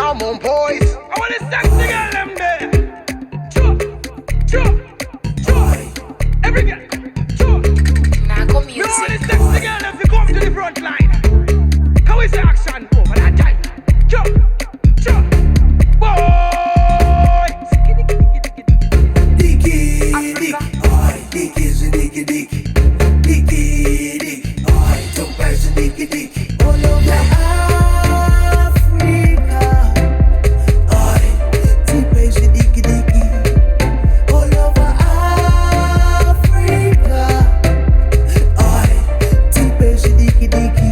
I'm on boys. I want to sexy girl them there. Chop. Every girl. Chop. Nago You music. want the sexy girl them to come to the front line. How is the action over that time? Chop. Boy. Diki, diki, oi, diki is a diki, diki, diki, diki, oi, don't pass a diki, diki, all over Africa, oi, don't pass a diki, diki, all over Africa, oi, don't pass a diki, diki,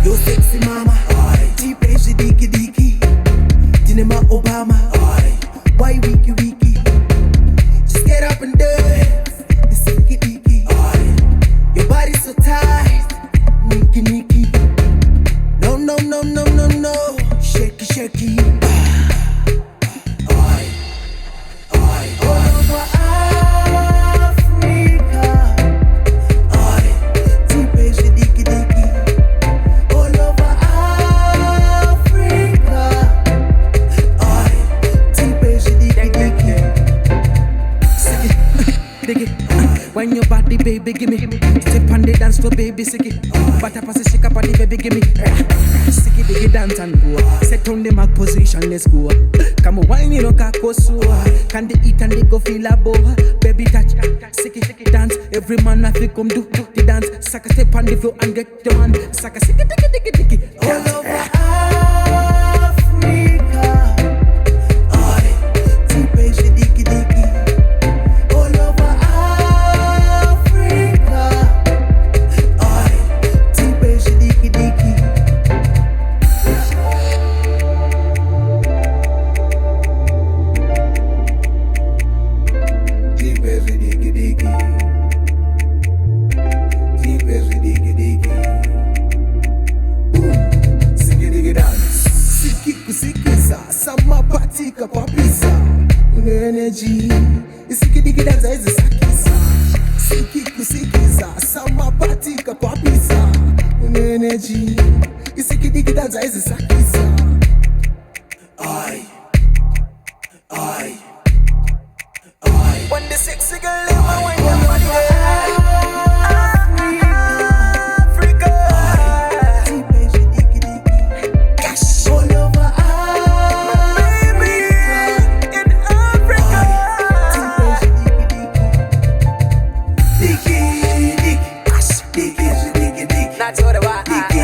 yo sexy mama, oi, don't pass a diki, diki, Dinema Obama, oi, why wiki wiki? Just get up and dance, the SIKI DIKI. Your body's so tight, Nikki Nikki. No, no, no, no, no, no, shaky, shaky. Oi, oi, all over Africa. Oi, deep Asia Diki Diki. All over Africa. Oi, deep Asia Diki Diki. Dig it. When your body, baby, gimme. Step on the dance floor, baby, SIKI. Butter pass the shake up on the baby, gimme. SIKI digi dance and go. Set on the mark position, let's go. Come on, wine you know kako so. Can they eat and they go feel a bow? Baby touch, SIKI dance. Every man have to come do the dance. Saka step on the floor and get the man. Saka SIKI digi. All over Africa, oi, deep Asia Diki Diki. All over Africa, oi, deep Asia Diki Diki. Deep Asia Diki Diki. Deep Asia Diki Diki. Boom, SIKI digi dance. SIKI kusikiza, sama patika kwa pizza. Una energy, SIKI digi dance is sakisa. SIKI kusikiza, sama patika kwa pizza. Una energy, SIKI digi dance is sakisa. Oi, oi, oi. When the sexy girl in my wine, your body Africa. Deep Asia Diki Diki. Cash. All over Baby, in Africa. Deep Asia Diki Diki. Diki, Diki, Diki, Diki, Diki. Not your way. Diki,